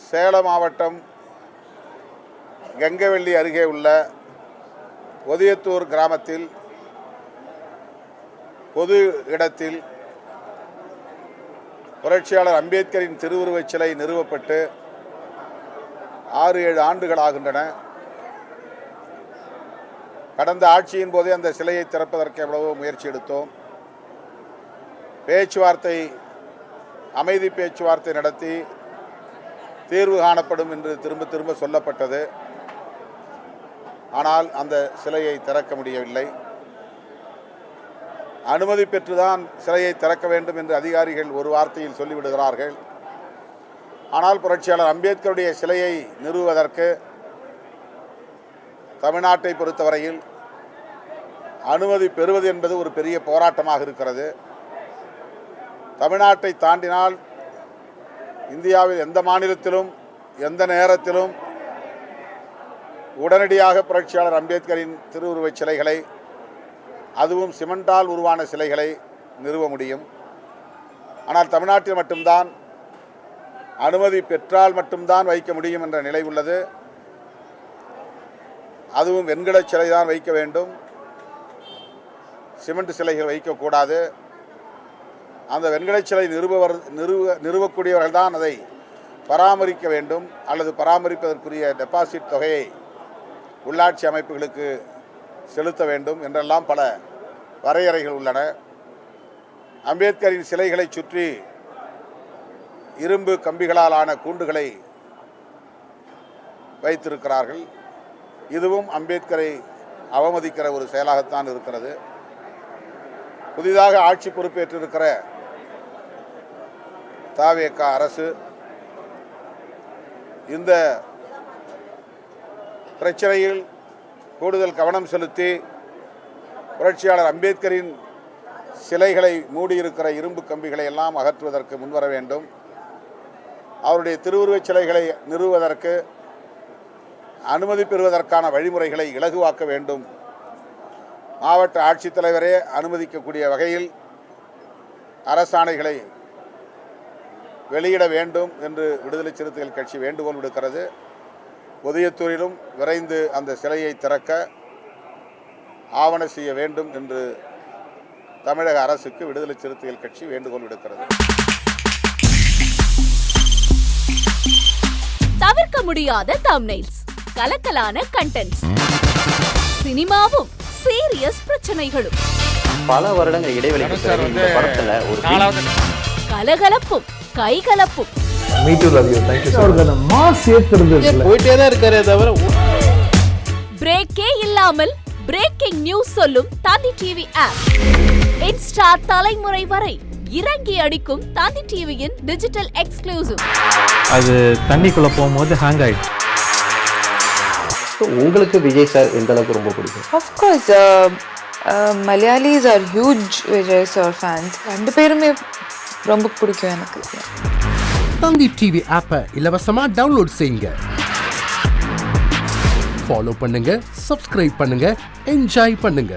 சேலம் மாவட்டம் கங்கவள்ளி அருகே உள்ள ஒதியத்தூர் கிராமத்தில் பொது இடத்தில் புரட்சியாளர் அம்பேத்கரின் திருவுருவச் சிலை நிறுவப்பட்டு 6-7 ஆண்டுகள் ஆகின்றன. கடந்த ஆட்சியின் போதே அந்த சிலையை திறப்பதற்கு எவ்வளவோ முயற்சி எடுத்தோம். அமைதி பேச்சுவார்த்தை நடத்தி தீர்வு காணப்படும் என்று திரும்ப திரும்ப சொல்லப்பட்டது. ஆனால் அந்த சிலையை திறக்க முடியவில்லை. அனுமதி பெற்றுதான் சிலையை திறக்க வேண்டும் என்று அதிகாரிகள் ஒரு வார்த்தையில் சொல்லிவிடுகிறார்கள். ஆனால் புரட்சியாளர் அம்பேத்கருடைய சிலையை நிறுவுவதற்கு தமிழ்நாட்டை பொறுத்தவரையில் அனுமதி பெறுவது என்பது ஒரு பெரிய போராட்டமாக இருக்கிறது. தமிழ்நாட்டை தாண்டினால் இந்தியாவில் எந்த மாநிலத்திலும் எந்த நேரத்திலும் உடனடியாக புரட்சியாளர் அம்பேத்கரின் திருவுருவச் சிலைகளை, அதுவும் சிமெண்டால் உருவான சிலைகளை நிறுவ முடியும். ஆனால் தமிழ்நாட்டில் மட்டும்தான் அனுமதி பெற்றால் மட்டும்தான் வைக்க முடியும் என்ற நிலை உள்ளது. அதுவும் வெண்கலச் சிலை தான் வைக்க வேண்டும், சிமெண்ட் சிலைகள் வைக்கக்கூடாது. அந்த வெண்கலச் சிலை நிறுவக்கூடியவர்கள் தான் அதை பராமரிக்க வேண்டும், அல்லது பராமரிப்பதற்குரிய டெபாசிட் தொகையை உள்ளாட்சி அமைப்புகளுக்கு செலுத்த வேண்டும் என்றெல்லாம் பல வரையறைகள் உள்ளன. அம்பேத்கரின் சிலைகளை சுற்றி இரும்பு கம்பிகளால் ஆன கூண்டுகளை வைத்திருக்கிறார்கள். இதுவும் அம்பேத்கரை அவமதிக்கிற ஒரு செயலாகத்தான் இருக்கிறது. புதிதாக ஆட்சி பொறுப்பேற்றிருக்கிற தவேக அரசு இந்த பிரச்சனையில் கூடுதல் கவனம் செலுத்தி புரட்சியாளர் அம்பேத்கரின் சிலைகளை மூடியிருக்கிற இரும்பு கம்பிகளை எல்லாம் அகற்றுவதற்கு முன்வர வேண்டும். அவருடைய திருவுருவச் சிலைகளை நிறுவுவதற்கு அனுமதி பெறுவதற்கான வழிமுறைகளை இலகுவாக்க வேண்டும். மாவட்ட ஆட்சித்தலைவரே அனுமதிக்கக்கூடிய வகையில் அரசாணைகளை வெளியிட வேண்டும் என்று விடுதலை சிறுத்தைகள் கட்சி வேண்டுகோள் விடுக்கிறது. ஒதியத்தூரிலும் விரைந்து அந்த சிலையை திறக்க ஆவண செய்ய வேண்டும் என்று தமிழக அரசுக்கு விடுதலை சிறுத்தைகள் கட்சி வேண்டுகோள் விடுக்கிறது. தவிர்க்க முடியாத தம்ப்நெயில்ஸ், கலக்கலான கண்டென்ட்ஸ், சினிமாவும் சீரியஸ் பிரச்சனைகளும், பல வருடங்கள் இடைவெளிக்கு பிறகு இந்த படத்துல ஒரு கலகலப்பும் கைகலப்பும், போயிட்டே தான் இருக்காரே தவிர பிரேக்கே இல்லாமல் பிரேக்கிங் நியூஸ் சொல்லும் தந்தி டிவி ஆப். இன்ஸ்டா தலைமுறை வரை இறங்கி அடிக்கும் தந்தி டிவியின் டிஜிட்டல் எக்ஸ்க்ளூசிவ். அது தண்ணிக்குள்ள போகும்போது ஹேங் ஆயிடுச்சு. உங்களுக்கு விஜய் சார் எந்த அளவுக்கு ரொம்ப பிடிக்கும்? Of course, Malayalis are huge Vijay sir fans. ரெண்டு பேருமே ரொம்ப பிடிக்கும் எனக்கு. தந்தி டிவி ஆப்பை இலவசமா டவுன்லோட் செய்யுங்க. ஃபாலோ பண்ணுங்க, சப்ஸ்கிரைப் பண்ணுங்க, என்ஜாய் பண்ணுங்க.